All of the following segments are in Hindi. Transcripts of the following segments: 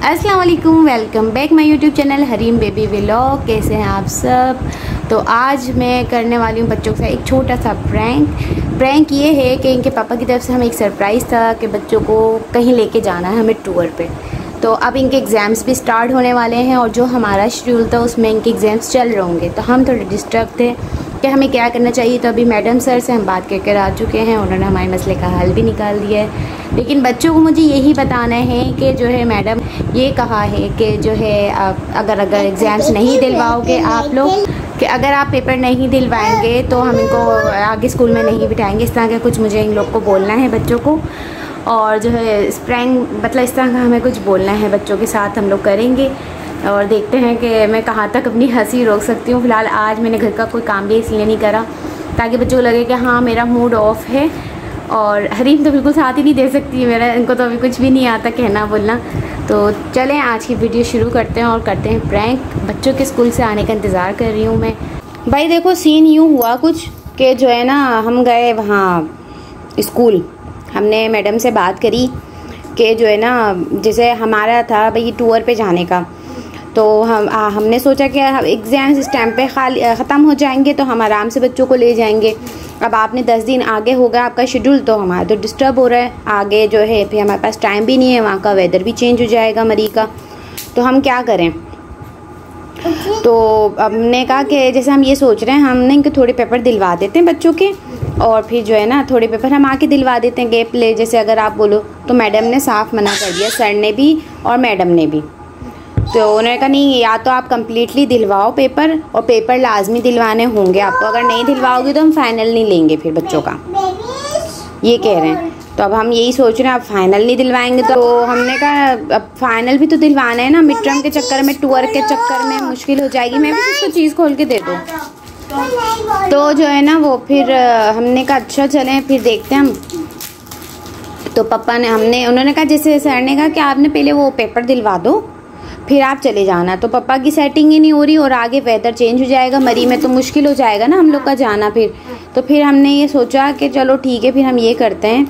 अस्सलाम वालेकुम, welcome back my YouTube channel Hareem baby vlog. कैसे हैं आप सब? तो आज मैं करने वाली हूँ बच्चों के साथ एक छोटा सा प्रैंक ये है कि इनके पापा की तरफ से हमें एक सरप्राइज़ था कि बच्चों को कहीं लेके जाना है हमें टूर पे। तो अब इनके एग्ज़ाम्स भी स्टार्ट होने वाले हैं और जो हमारा शेड्यूल था उसमें इनके एग्ज़ाम्स चल रहे होंगे, तो हम थोड़े डिस्टर्ब थे कि हमें क्या करना चाहिए। तो अभी मैडम सर से हम बात कर आ चुके हैं, उन्होंने हमारे मसले का हल भी निकाल दिया है। लेकिन बच्चों को मुझे यही बताना है कि जो है मैडम ये कहा है कि जो है अगर एग्ज़ाम्स नहीं दिलवाओगे आप लोग, कि अगर आप पेपर नहीं दिलवाएंगे तो हम इनको आगे स्कूल में नहीं बिठाएंगे। इस तरह का कुछ मुझे इन लोग को बोलना है बच्चों को, और जो है प्रैंक मतलब इस तरह का हमें कुछ बोलना है बच्चों के साथ हम लोग करेंगे। और देखते हैं कि मैं कहाँ तक अपनी हंसी रोक सकती हूँ। फ़िलहाल आज मैंने घर का कोई काम भी इसलिए नहीं करा ताकि बच्चों को लगे कि हाँ मेरा मूड ऑफ है। और हरीम तो बिल्कुल साथ ही नहीं दे सकती है मेरा, इनको तो अभी कुछ भी नहीं आता कहना बोलना। तो चलें आज की वीडियो शुरू करते हैं और करते हैं प्रैंक। बच्चों के स्कूल से आने का इंतज़ार कर रही हूँ मैं। भाई देखो सीन यूँ हुआ कुछ कि जो है ना हम गए वहाँ स्कूल, हमने मैडम से बात करी कि जो है ना जैसे हमारा था भाई टूर पे जाने का, तो हमने सोचा कि एग्ज़ाम्स इस टाइम पे ख़त्म हो जाएंगे तो हम आराम से बच्चों को ले जाएंगे। अब आपने 10 दिन आगे हो गया आपका शेड्यूल, तो हमारा तो डिस्टर्ब हो रहा है आगे जो है, फिर हमारे पास टाइम भी नहीं है, वहाँ का वेदर भी चेंज हो जाएगा मरी का, तो हम क्या करें। तो हमने कहा कि जैसे हम ये सोच रहे हैं हमने इनके थोड़े पेपर दिलवा देते हैं बच्चों के, और फिर जो है ना थोड़े पेपर हम आके दिलवा देते हैं गैप ले, जैसे अगर आप बोलो। तो मैडम ने साफ़ मना कर दिया, सर ने भी और मैडम ने भी। तो उन्होंने कहा नहीं, या तो आप कम्प्लीटली दिलवाओ पेपर, और पेपर लाजमी दिलवाने होंगे आपको, अगर नहीं दिलवाओगे तो हम फ़ाइनल नहीं लेंगे फिर बच्चों का, ये कह रहे हैं। तो अब हम यही सोच रहे हैं, अब फ़ाइनल नहीं दिलवाएंगे तो हमने कहा अब फ़ाइनल भी तो दिलवाना है ना, मिड टर्म के चक्कर में टूर के चक्कर में मुश्किल हो जाएगी। मैं भी इसको चीज़ खोल के दे दूँ तो जो है ना वो फिर हमने कहा अच्छा चलें फिर देखते हैं हम। तो पापा ने उन्होंने कहा जैसे सर ने कहा कि आपने पहले वो पेपर दिलवा दो फिर आप चले जाना। तो पापा की सेटिंग ही नहीं हो रही और आगे वेदर चेंज हो जाएगा मरी में, तो मुश्किल हो जाएगा ना हम लोग का जाना फिर। तो फिर हमने ये सोचा कि चलो ठीक है फिर हम ये करते हैं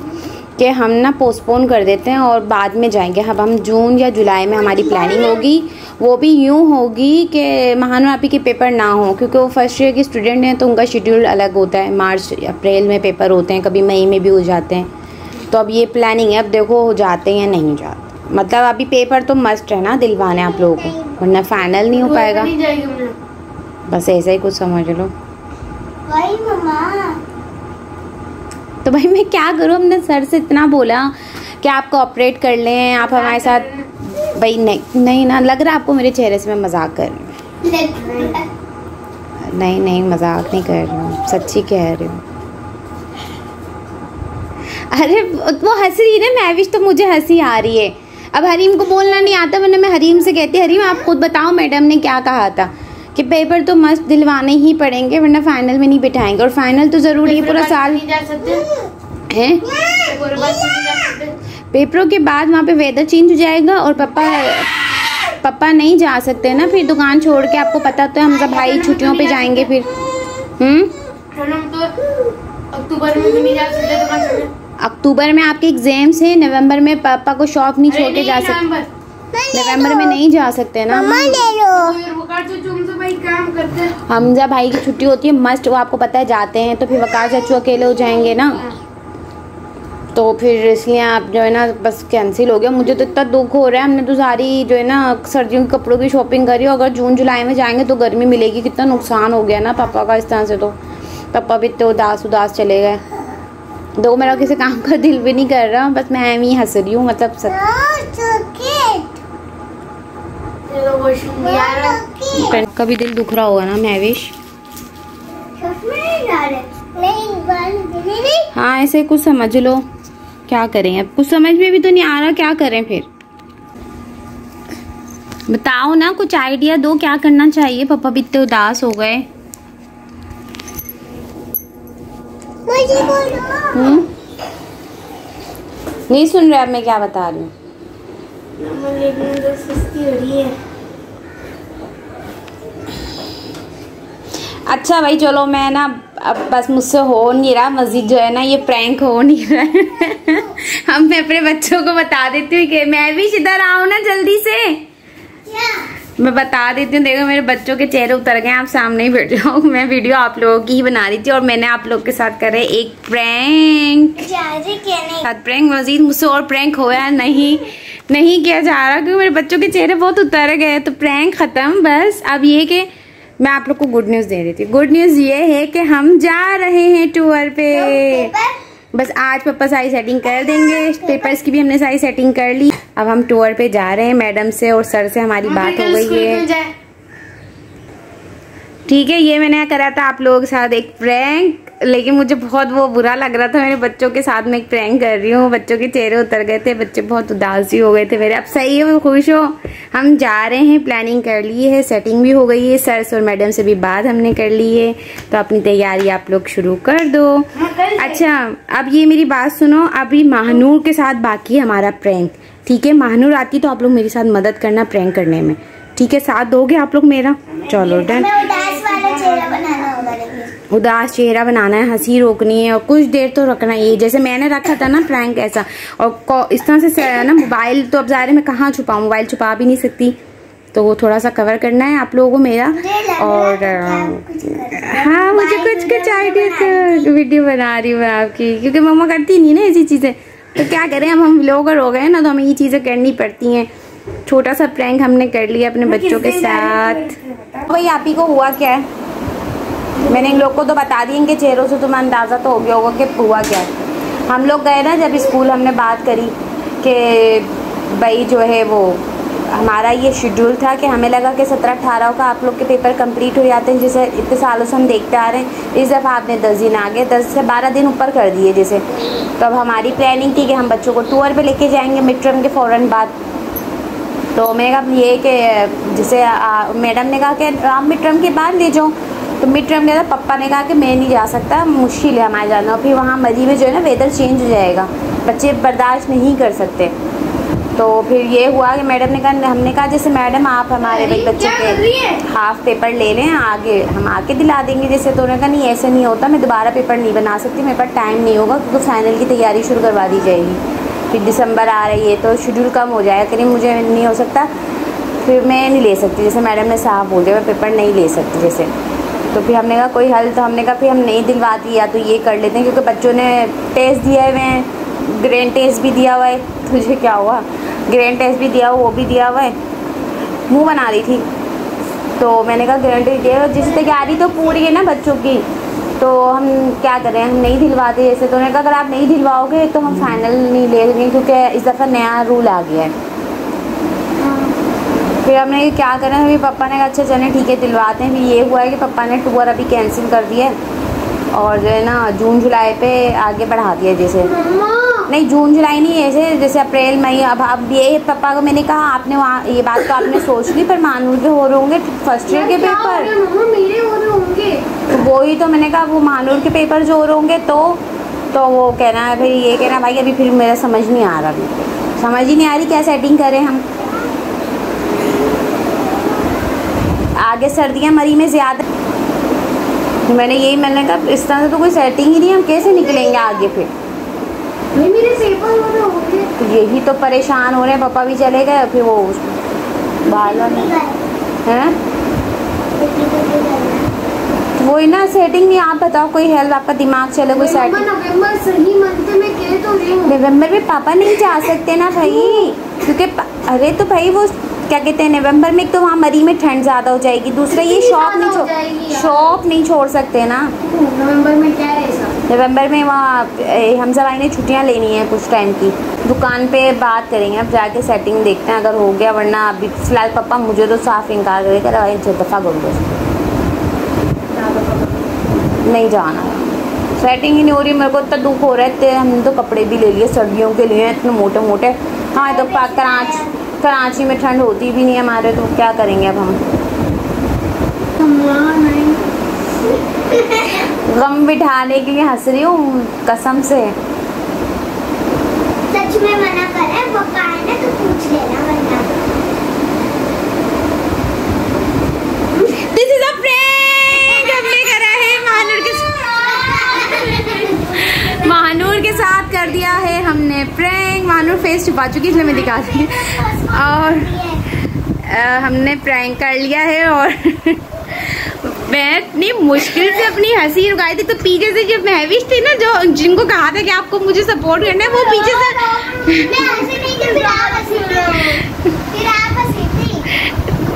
कि हम ना पोस्टपोन कर देते हैं और बाद में जाएंगे। अब हम जून या जुलाई में हमारी प्लानिंग होगी, वो भी यूँ होगी कि महानवापी के पेपर ना हो, क्योंकि वो फर्स्ट ईयर के स्टूडेंट हैं तो उनका शेड्यूल अलग होता है, मार्च अप्रैल में पेपर होते हैं, कभी मई में भी हो जाते हैं। तो अब ये प्लानिंग है, अब देखो हो जाते हैं या नहीं जाते। मतलब अभी पेपर तो मस्ट है ना दिलवाने आप लोगों को, वरना फाइनल नहीं हो पाएगा। बस ऐसा ही कुछ समझ लो। तो भाई मैं क्या करूँ, हमने सर से इतना बोला कि आप कोऑपरेट कर लें, आप हमारे साथ। भाई नहीं ना, लग रहा है आपको मेरे चेहरे से मैं मजाक कर रही हूँ। नहीं मजाक नहीं कर रही हूँ, सच्ची कह रही हूँ। अरे वो हंस रही है ना महविश, तो मुझे हंसी आ रही है। अब हरीम को बोलना नहीं आता, वरना मैं हरीम से कहती हरीम आप खुद बताओ मैडम ने क्या कहा था कि पेपर तो मस्त दिलवाने ही पड़ेंगे वरना फाइनल में नहीं बिठाएंगे। और फाइनल तो ज़रूरी है, पूरा साल हैं। पेपरों के बाद वहाँ पे वेदर चेंज हो जाएगा और पापा नहीं जा सकते ना फिर दुकान छोड़ के, आपको पता तो है हम सब भाई छुट्टियों पे जाएंगे फिर। अक्टूबर में भी नहीं जा सकते दुकान छोड़। अक्टूबर में आपके एग्जाम्स हैं, नवंबर में पापा को शॉप नहीं छोड़ के जा सकते, नवंबर में नहीं जा सकते ना। हमजा भाई की छुट्टी होती है मस्ट, वो आपको पता है जाते हैं, तो फिर वकार चाचू अकेले हो जाएंगे ना, तो फिर इसलिए आप जो है ना बस कैंसिल हो गया। मुझे तो इतना दुख हो रहा है, हमने तो सारी जो है ना सर्दियों के कपड़ों की शॉपिंग करी, अगर जून जुलाई में जाएंगे तो गर्मी मिलेगी, कितना नुकसान हो गया ना पापा का इस तरह से। तो पापा भी इतने उदास चले गए, दो मेरा किसी काम का दिल भी नहीं कर रहा, बस मैं ही हंस रही हूँ। मतलब का भी दिल दुख रहा होगा ना महविश। हाँ ऐसे कुछ समझ लो, क्या करें अब, कुछ समझ में भी तो नहीं आ रहा, क्या करें फिर बताओ ना, कुछ आइडिया दो क्या करना चाहिए। पापा भी इतने उदास हो गए। नहीं सुन रहे अब मैं क्या बता रही हूँ। अच्छा भाई चलो मैं ना अब बस मुझसे हो नहीं रहा, मस्जिद जो है ना ये प्रैंक हो नहीं रहा है। हम मैं अपने बच्चों को बता देती हूँ कि मैं भी इधर आऊँ ना जल्दी से। मैं बता देती हूँ, देखो मेरे बच्चों के चेहरे उतर गए, आप सामने ही बैठ जाओ। मैं वीडियो आप लोगों की ही बना रही थी और मैंने आप लोग के साथ करे एक प्रैंक। प्रैंक मजीद मुझसे और प्रैंक होया नहीं किया जा रहा क्योंकि मेरे बच्चों के चेहरे बहुत उतर गए। तो प्रैंक खत्म। बस अब ये कि मैं आप लोग को गुड न्यूज दे रही थी। गुड न्यूज ये है कि हम जा रहे हैं टूर पे। बस आज पापा सारी सेटिंग कर देंगे, पेपर्स की भी हमने सारी सेटिंग कर ली। अब हम टूर पे जा रहे हैं, मैडम से और सर से हमारी बात हो गई है। ठीक है, ये मैंने करा था आप लोगों के साथ एक प्रैंक, लेकिन मुझे बहुत वो बुरा लग रहा था। मेरे बच्चों के साथ मैं एक प्रैंक कर रही हूँ, बच्चों के चेहरे उतर गए थे, बच्चे बहुत उदासी हो गए थे मेरे। अब सही है, वो खुश हो। हम जा रहे हैं, प्लानिंग कर ली है, सेटिंग भी हो गई है, सर और मैडम से भी बात हमने कर ली है। तो अपनी तैयारी आप लोग शुरू कर दो। अच्छा, अब ये मेरी बात सुनो, अभी महानूर के साथ बाकी है हमारा प्रैंक। ठीक है, महानूर आती तो आप लोग मेरी साथ मदद करना प्रैंक करने में। ठीक है, साथ दोगे आप लोग मेरा? चलो डन। उदास चेहरा बनाना है, हंसी रोकनी है और कुछ देर तो रखना है, जैसे मैंने रखा था ना प्रैंक ऐसा। और इस तरह से ना मोबाइल तो अब ज़ाहिर है मैं कहाँ छुपाऊँ, मोबाइल छुपा भी नहीं सकती, तो वो थोड़ा सा कवर करना है आप लोगों को मेरा। और हाँ, मुझे कुछ आइडिया वीडियो बना रही हूँ आपकी, क्योंकि मम्मा करती नहीं ना ऐसी चीज़ें। तो क्या करें, हम व्लॉगर हो गए ना, तो हमें ये चीज़ें करनी पड़ती हैं। छोटा सा प्रैंक हमने कर लिया अपने बच्चों के साथ। भाई आप ही को हुआ क्या है, मैंने इन लोग को तो बता दी, इनके चेहरों से तुम्हें अंदाज़ा तो हो गया होगा कि हुआ क्या है। हम लोग गए ना जब स्कूल, हमने बात करी कि भाई जो है वो हमारा ये शेड्यूल था कि हमें लगा कि 17-18 का आप लोग के पेपर कंप्लीट हो जाते हैं, जैसे इतने सालों से हम देखते आ रहे हैं। इस दफ़ा आपने 10 दिन आगे 10 से 12 दिन ऊपर कर दिए जैसे। तो अब हमारी प्लानिंग थी कि हम बच्चों को टूर पे लेके जाएंगे मिड टर्म के फ़ौरन बाद। तो मैंने कहा ये कि जैसे मैडम ने कहा कि आप मिड टर्म के बाद ले जाओ, तो मिड टर्म के बाद पापा ने कहा कि मैं नहीं जा सकता, मुश्किल है हमारे जाना। फिर वहाँ मरी में जो है ना वेदर चेंज हो जाएगा, बच्चे बर्दाश्त नहीं कर सकते। तो फिर ये हुआ कि मैडम ने कहा, हमने कहा जैसे मैडम आप हमारे बच्चे के हाफ पेपर ले लें, आगे हम आके दिला देंगे जैसे। तो उन्होंने कहा नहीं ऐसे नहीं होता, मैं दोबारा पेपर नहीं बना सकती, मेरे पास टाइम नहीं होगा, क्योंकि फाइनल की तैयारी शुरू करवा दी जाएगी। फिर दिसंबर आ रही है तो शेड्यूल कम हो जाएगा, कहीं मुझे नहीं हो सकता, फिर मैं नहीं ले सकती, जैसे मैडम ने साफ बोल दिया मैं पेपर नहीं ले सकती जैसे। तो फिर हमने कहा कोई हल, तो हमने कहा फिर हम नहीं दिलवाती, या तो ये कर लेते हैं, क्योंकि बच्चों ने टेस्ट दिया हुए हैं, ग्रैंड टेस्ट भी दिया हुआ है। तुझे क्या हुआ, ग्रैंड टेस्ट भी दिया हुआ, वो भी दिया हुआ है। मुँह बना रही थी, तो मैंने कहा ग्रैंड टेस्ट दिया, जिससे तैयारी तो पूरी है ना बच्चों की, तो हम क्या करें, हम नहीं दिलवाते जैसे। तो उन्होंने कहा अगर आप नहीं दिलवाओगे तो हम फाइनल नहीं ले लेंगे, क्योंकि इस दफ़ा नया रूल आ गया है। फिर हमने क्या करा, अभी पापा ने कहा अच्छा चलें ठीक है दिलवाते हैं। फिर ये हुआ है कि पापा ने टूर अभी कैंसिल कर दिया है और जो है ना जून जुलाई पे आगे बढ़ा दिया जैसे। नहीं जून जुलाई नहीं, ऐसे जैसे अप्रैल मई। अब ये पापा को मैंने कहा आपने वहाँ ये बात तो आपने सोच ली, पर महानूर के हो रहे होंगे फर्स्ट ईयर के पेपर, मेरे हो रहे होंगे। तो वही तो मैंने कहा वो महानूर के पेपर जो हो रहे होंगे, तो वो कहना है भाई, ये कहना भाई अभी फिर मेरा समझ नहीं आ रहा, अभी समझ ही नहीं आ रही क्या सेटिंग करें हम। आगे सर्दियाँ मई में ज़्यादा, मैंने कहा इस तरह से तो कोई सेटिंग ही नहीं, हम कैसे निकलेंगे आगे फिर। मेरे पेपर हो रहे होंगे, तो यही तो परेशान हो रहे हैं, पापा भी चले गए, फिर वो बाल हैं वही ना सेटिंग नहीं। आप बताओ कोई हेल्प, आपका दिमाग चले कोई सेटिंग। नवंबर सही मंथ में कह तो रही हूँ, नवंबर में पापा नहीं जा सकते ना भाई, क्योंकि अरे तो भाई वो क्या कहते हैं नवंबर में, एक तो वहाँ मरी में ठंड ज़्यादा हो जाएगी, दूसरा ये शॉप नहीं छोड़ सकते ना। नवंबर में क्या है सब, नवंबर में वहाँ हमजा भाई ने छुट्टियाँ लेनी है कुछ टाइम की, दुकान पे बात करेंगे, अब जाके सेटिंग देखते हैं अगर हो गया, वरना अभी फिलहाल पापा मुझे तो साफ इनकार करेगा, भाई दफ़ा कर दो नहीं जाना है, सेटिंग ही नहीं हो रही। मेरे को इतना दुख हो रहा है, हमने तो कपड़े भी ले लिए सर्दियों के लिए इतने मोटे मोटे। हाँ तो कराची में ठंड होती भी नहीं हमारे, तो क्या करेंगे अब हम। गम बिठाने के लिए हंस रही हूँ कसम से। सच में मना कर रहे पापा है ना, तो पूछ लेना वरना। This is a prank हमने करा है महानूर के है प्रैंक। मानूर फेस छुपा चुकी इसलिए मैं दिखा दी। और हमने प्रैंक कर लिया है और मैं इतनी मुश्किल से अपनी हंसी रुकाई थी, तो पीछे से जो महविश थी ना, जो जिनको कहा था कि आपको मुझे सपोर्ट करना है, वो पीछे से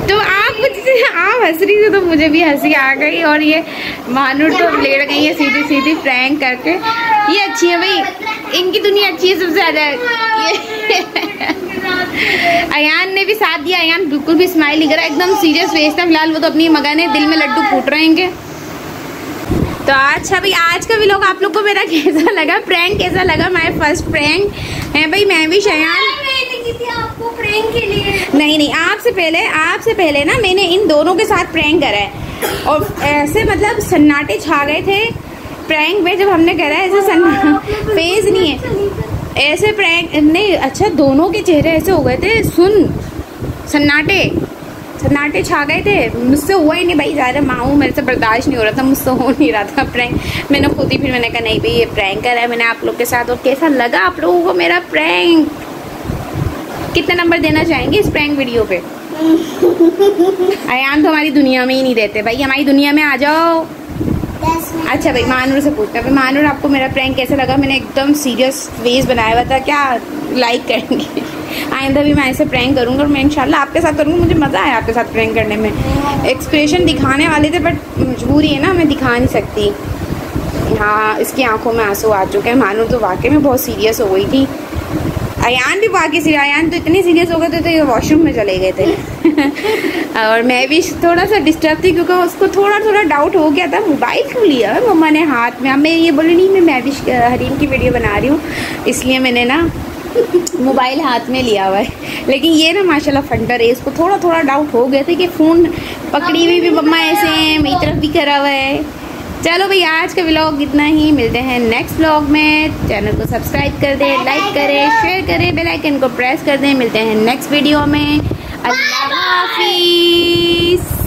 तो आप हंस रही थी तो मुझे भी हंसी आ गई। और ये मानूर तो लेट गई है सीधी सीधी प्रैंक करके। ये अच्छी है भाई, इनकी दुनिया अच्छी है सबसे ज्यादा। अयान ने भी साथ दिया। अयान बिल्कुल भी स्माइल नहीं करा, एकदम सीरियस फेस था। फिलहाल वो तो अपनी मगन है, दिल में लड्डू फूट रहे हैं। तो अच्छा भाई, आज का व्लॉग आप लोग को मेरा कैसा लगा, प्रैंक कैसा लगा? माय फर्स्ट प्रैंक है भाई। मैं भी अयान आपको प्रैंक के लिए नहीं आपसे पहले ना मैंने इन दोनों के साथ प्रैंक करा है। और ऐसे मतलब सन्नाटे छा गए थे प्रैंक में जब हमने करा है। ऐसे फेज नहीं है, ऐसे प्रैंक नहीं। अच्छा, दोनों के चेहरे ऐसे हो गए थे, सन्नाटे छा गए थे। मुझसे हुआ ही नहीं भाई, ज़्यादा माँ मेरे से बर्दाश्त नहीं हो रहा था, मुझसे हो नहीं रहा था प्रैंक। मैंने खुद ही फिर मैंने कहा नहीं भाई ये प्रैंक करा है मैंने आप लोग के साथ। और कैसा लगा आप लोगों को मेरा प्रैंक? कितना नंबर देना चाहेंगे इस प्रैंक वीडियो पे? अयान तो हमारी दुनिया में ही नहीं रहते भाई, हमारी दुनिया में आ जाओ। अच्छा भाई, मानूर से पूछता है, मानूर आपको मेरा प्रैंक कैसा लगा? मैंने एकदम सीरियस फेस बनाया हुआ था, क्या लाइक करेंगे? आइंदा भी मैं ऐसे प्रैंक करूँगा और मैं इंशाल्लाह आपके साथ करूँगा। मुझे मज़ा आया आपके साथ प्रैंक करने में। एक्सप्रेशन दिखाने वाले थे बट मजबूरी है ना, मैं दिखा नहीं सकती। हाँ, इसकी आंखों में आंसू आ चुके हैं। मानूर तो वाकई में बहुत सीरियस हो गई थी। अयान भी वाकई सीरियस, अयान तो इतने सीरियस हो गए थे तो वॉशरूम में चले गए थे। और मैं भी थोड़ा सा डिस्टर्ब थी क्योंकि उसको थोड़ा डाउट हो गया था, मोबाइल क्यों लिया है मम्मा ने हाथ में। अब मैं ये बोली नहीं, मैं भी हरीम की वीडियो बना रही हूँ इसलिए मैंने ना मोबाइल हाथ में लिया हुआ है। लेकिन ये ना माशाल्लाह फंटर है, इसको थोड़ा डाउट हो गया था कि फ़ोन पकड़ी हुई भी मम्मा ऐसे हैं, मेरी तरफ भी करा हुआ है। चलो भाई, आज का व्लॉग इतना ही। मिलते हैं नेक्स्ट व्लॉग में। चैनल को सब्सक्राइब कर दें, लाइक करें, शेयर करें, बेल आइकन को प्रेस कर दें। मिलते हैं नेक्स्ट वीडियो में। अल्लाह हाफिज़।